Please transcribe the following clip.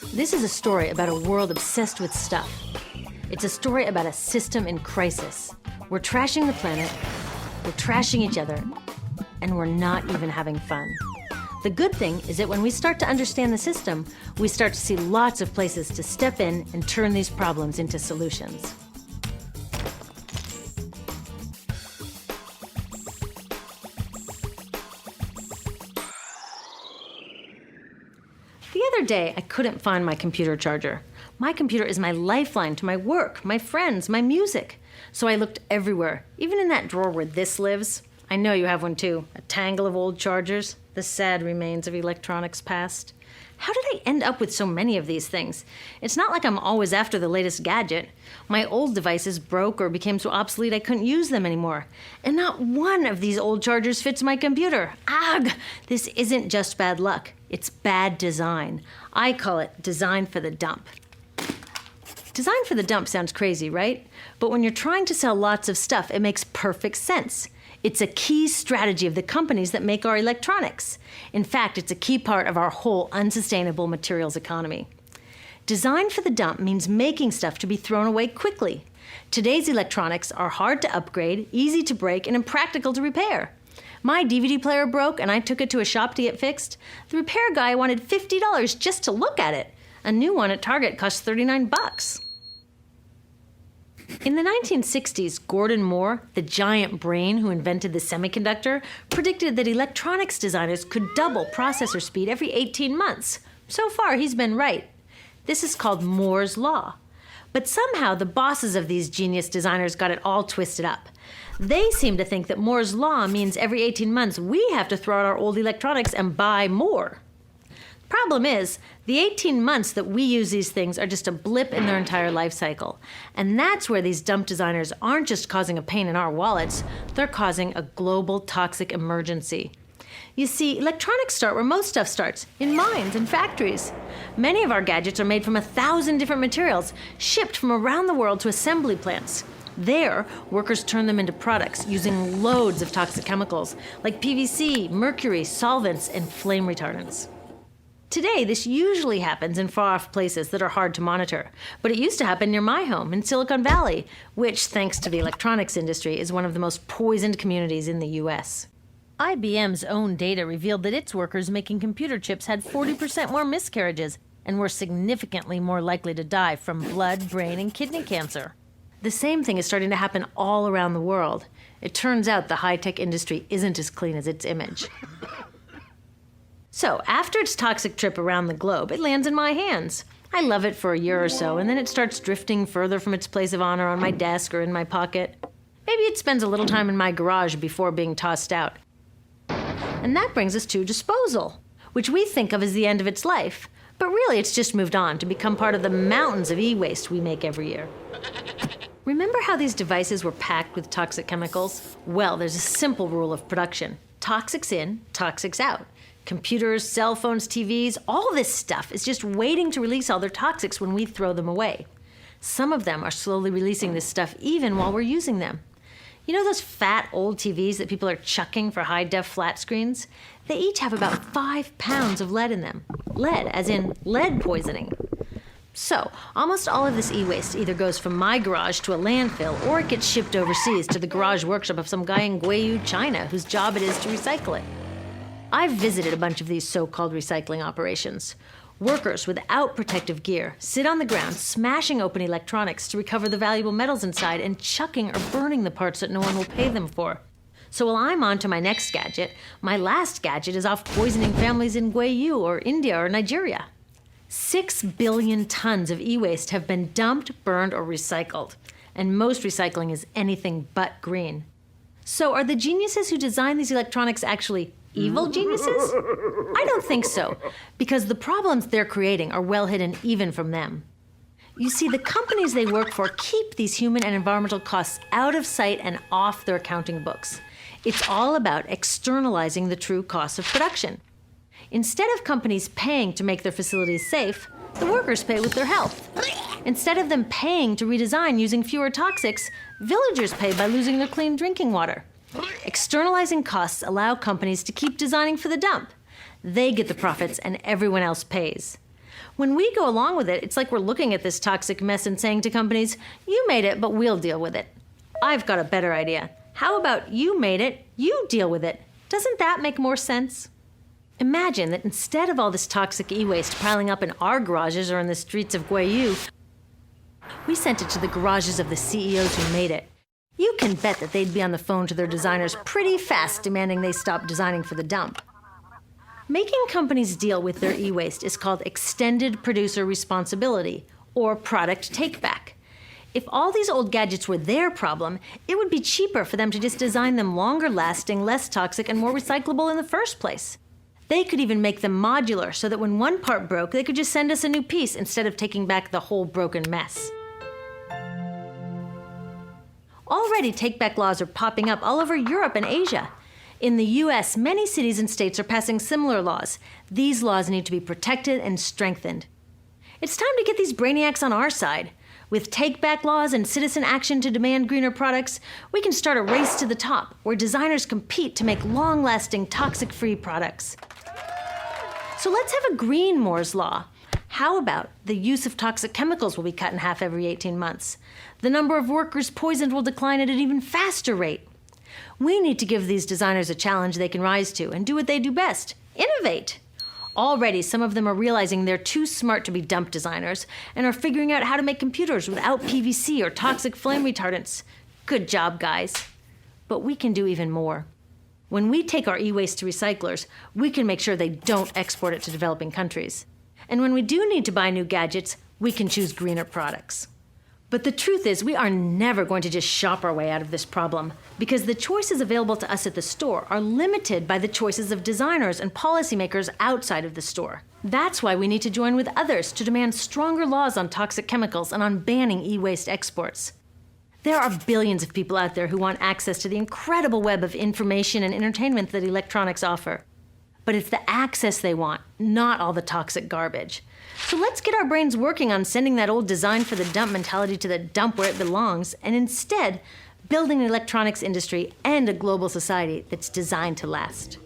This is a story about a world obsessed with stuff. It's a story about a system in crisis. We're trashing the planet, we're trashing each other, and we're not even having fun. The good thing is that when we start to understand the system, we start to see lots of places to step in and turn these problems into solutions. The other day, I couldn't find my computer charger. My computer is my lifeline to my work, my friends, my music. So I looked everywhere, even in that drawer where this lives. I know you have one too, a tangle of old chargers, the sad remains of electronics past. How did I end up with so many of these things? It's not like I'm always after the latest gadget. My old devices broke or became so obsolete I couldn't use them anymore. And not one of these old chargers fits my computer. Ugh! This isn't just bad luck. It's bad design. I call it design for the dump. Design for the dump sounds crazy, right? But when you're trying to sell lots of stuff, it makes perfect sense. It's a key strategy of the companies that make our electronics. In fact, it's a key part of our whole unsustainable materials economy. Design for the dump means making stuff to be thrown away quickly. Today's electronics are hard to upgrade, easy to break, and impractical to repair. My DVD player broke and I took it to a shop to get fixed. The repair guy wanted $50 just to look at it. A new one at Target cost $39. In the 1960s, Gordon Moore, the giant brain who invented the semiconductor, predicted that electronics designers could double processor speed every 18 months. So far, he's been right. This is called Moore's Law. But somehow, the bosses of these genius designers got it all twisted up. They seem to think that Moore's Law means every 18 months we have to throw out our old electronics and buy more. Problem is, the 18 months that we use these things are just a blip in their entire life cycle. And that's where these dump designers aren't just causing a pain in our wallets, they're causing a global toxic emergency. You see, electronics start where most stuff starts, in mines and factories. Many of our gadgets are made from 1,000 different materials, shipped from around the world to assembly plants. There, workers turn them into products using loads of toxic chemicals like PVC, mercury, solvents, and flame retardants. Today, this usually happens in far-off places that are hard to monitor, but it used to happen near my home in Silicon Valley, which, thanks to the electronics industry, is one of the most poisoned communities in the US. IBM's own data revealed that its workers making computer chips had 40% more miscarriages and were significantly more likely to die from blood, brain, and kidney cancer. The same thing is starting to happen all around the world. It turns out the high-tech industry isn't as clean as its image. So, after its toxic trip around the globe, it lands in my hands. I love it for a year or so, and then it starts drifting further from its place of honor on my desk or in my pocket. Maybe it spends a little time in my garage before being tossed out. And that brings us to disposal, which we think of as the end of its life. But really, it's just moved on to become part of the mountains of e-waste we make every year. Remember how these devices were packed with toxic chemicals? Well, there's a simple rule of production. Toxics in, toxics out. Computers, cell phones, TVs, all this stuff is just waiting to release all their toxics when we throw them away. Some of them are slowly releasing this stuff even while we're using them. You know those fat old TVs that people are chucking for high-def flat screens? They each have about 5 pounds of lead in them. Lead, as in lead poisoning. So, almost all of this e-waste either goes from my garage to a landfill or it gets shipped overseas to the garage workshop of some guy in Guiyu, China, whose job it is to recycle it. I've visited a bunch of these so-called recycling operations. Workers without protective gear sit on the ground smashing open electronics to recover the valuable metals inside and chucking or burning the parts that no one will pay them for. So while I'm on to my next gadget, my last gadget is off poisoning families in Guiyu or India or Nigeria. 6 billion tons of e-waste have been dumped, burned, or recycled. And most recycling is anything but green. So are the geniuses who design these electronics actually evil geniuses? I don't think so, because the problems they're creating are well hidden even from them. You see, the companies they work for keep these human and environmental costs out of sight and off their accounting books. It's all about externalizing the true costs of production. Instead of companies paying to make their facilities safe, the workers pay with their health. Instead of them paying to redesign using fewer toxics, villagers pay by losing their clean drinking water. Externalizing costs allow companies to keep designing for the dump. They get the profits and everyone else pays. When we go along with it, it's like we're looking at this toxic mess and saying to companies, you made it, but we'll deal with it. I've got a better idea. How about you made it, you deal with it? Doesn't that make more sense? Imagine that instead of all this toxic e-waste piling up in our garages or in the streets of Guayu, we sent it to the garages of the CEOs who made it. You can bet that they'd be on the phone to their designers pretty fast demanding they stop designing for the dump. Making companies deal with their e-waste is called extended producer responsibility, or product take-back. If all these old gadgets were their problem, it would be cheaper for them to just design them longer-lasting, less toxic, and more recyclable in the first place. They could even make them modular so that when one part broke, they could just send us a new piece instead of taking back the whole broken mess. Already, take-back laws are popping up all over Europe and Asia. In the US, many cities and states are passing similar laws. These laws need to be protected and strengthened. It's time to get these brainiacs on our side. With take-back laws and citizen action to demand greener products, we can start a race to the top where designers compete to make long-lasting, toxic-free products. So let's have a green Moore's Law. How about the use of toxic chemicals will be cut in half every 18 months? The number of workers poisoned will decline at an even faster rate. We need to give these designers a challenge they can rise to and do what they do best: innovate. Already, some of them are realizing they're too smart to be dump designers and are figuring out how to make computers without PVC or toxic flame retardants. Good job, guys. But we can do even more. When we take our e-waste to recyclers, we can make sure they don't export it to developing countries. And when we do need to buy new gadgets, we can choose greener products. But the truth is, we are never going to just shop our way out of this problem, because the choices available to us at the store are limited by the choices of designers and policymakers outside of the store. That's why we need to join with others to demand stronger laws on toxic chemicals and on banning e-waste exports. There are billions of people out there who want access to the incredible web of information and entertainment that electronics offer. But it's the access they want, not all the toxic garbage. So let's get our brains working on sending that old design for the dump mentality to the dump where it belongs, and instead building an electronics industry and a global society that's designed to last.